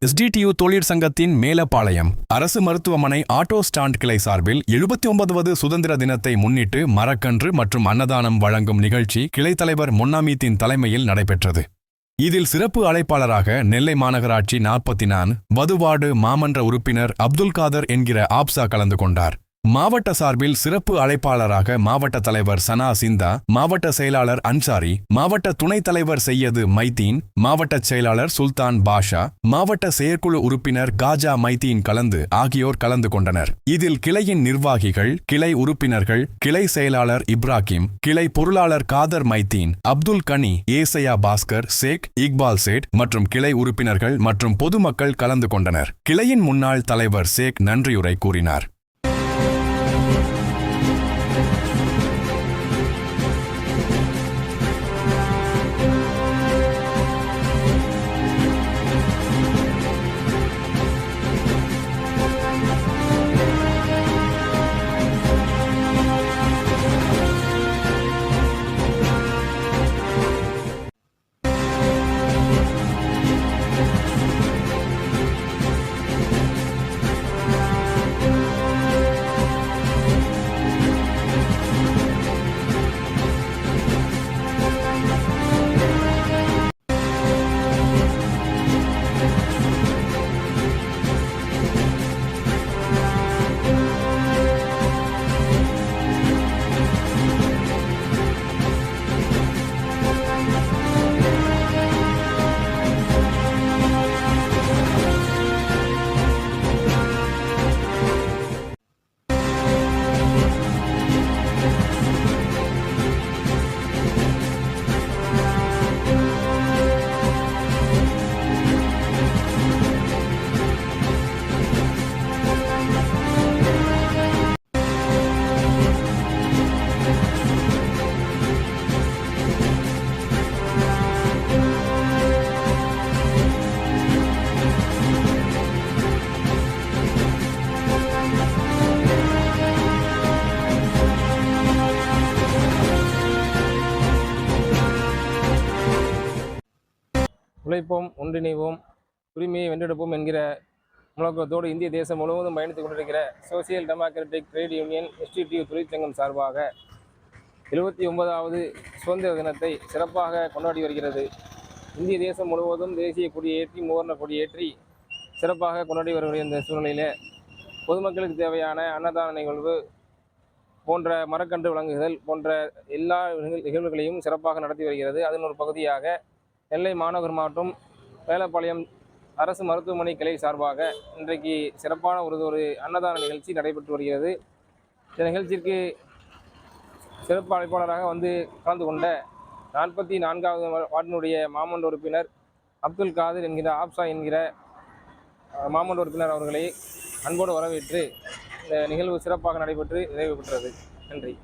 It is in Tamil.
SDTU தொழிற்சங்கத்தின் மேலப்பாளையம் அரசு மருத்துவமனை ஆட்டோ ஸ்டாண்ட் கிளை சார்பில் 79வது சுதந்திர தினத்தை முன்னிட்டு மரக்கன்று மற்றும் அன்னதானம் வழங்கும் நிகழ்ச்சி கிளை தலைவர் முன்னாமீத்தின் தலைமையில் நடைபெற்றது. இதில் சிறப்பு அழைப்பாளராக நெல்லை மாநகராட்சி 44 வதுவார்டு மாமன்ற உறுப்பினர் அப்துல் காதர் என்கிற ஆப்சா கலந்து கொண்டார். மாவட்ட சார்பில் சிறப்பு அழைப்பாளராக மாவட்ட தலைவர் சனா சிந்தா, மாவட்ட செயலாளர் அன்சாரி, மாவட்ட துணைத் தலைவர் செய்யது மைதீன், மாவட்ட செயலாளர் சுல்தான் பாஷா, மாவட்ட செயற்குழு உறுப்பினர் காஜா மைதீன் ஆகியோர் கலந்து கொண்டனர். இதில் கிளையின் நிர்வாகிகள், கிளை உறுப்பினர்கள், கிளை செயலாளர் இப்ராஹிம், கிளை பொருளாளர் காதர் மைதீன், அப்துல் கனி, ஏசையா பாஸ்கர், சேக், இக்பால் சேட் மற்றும் கிளை உறுப்பினர்கள் மற்றும் பொதுமக்கள் கலந்து கொண்டனர். கிளையின் முன்னாள் தலைவர் சேக் நன்றியுரை கூறினார். உழைப்போம், ஒன்றிணைவோம், உரிமையை வென்றெடுப்போம் என்கிற முழக்கத்தோடு இந்திய தேசம் முழுவதும் பயணித்துக் கொண்டிருக்கிற social democratic trade union SDTU தொழிற்சங்கம் சார்பாக 79வது சுதந்திர தினத்தை சிறப்பாக கொண்டாடி வருகிறது. இந்திய தேசம் முழுவதும் தேசிய கொடியேற்றி, மூவர்ண கொடியேற்றி சிறப்பாக கொண்டாடி வருகிற இந்த சூழ்நிலையில் பொதுமக்களுக்கு தேவையான அன்னதான நிகழ்வு போன்ற மரக்கன்று வழங்குதல் போன்ற எல்லா நிகழ்வுகளையும் சிறப்பாக நடத்தி வருகிறது. அதன் ஒரு பகுதியாக நெல்லை மாநகர் மாவட்டம் மேலப்பாளையம் அரசு மருத்துவமனை கிளை சார்பாக இன்றைக்கு சிறப்பான ஒரு அன்னதான நிகழ்ச்சி நடைபெற்று வருகிறது. இந்த நிகழ்ச்சிக்கு சிறப்பு அழைப்பாளராக கலந்து கொண்ட 44வது வார்டினுடைய மாமன்ற உறுப்பினர் அப்துல் காதர் என்கிற ஆப்சா என்கிற மாமன்ற உறுப்பினர் அவர்களை அன்போடு வரவேற்று இந்த நிகழ்வு சிறப்பாக நடைபெற்று நிறைவு பெற்றது. நன்றி.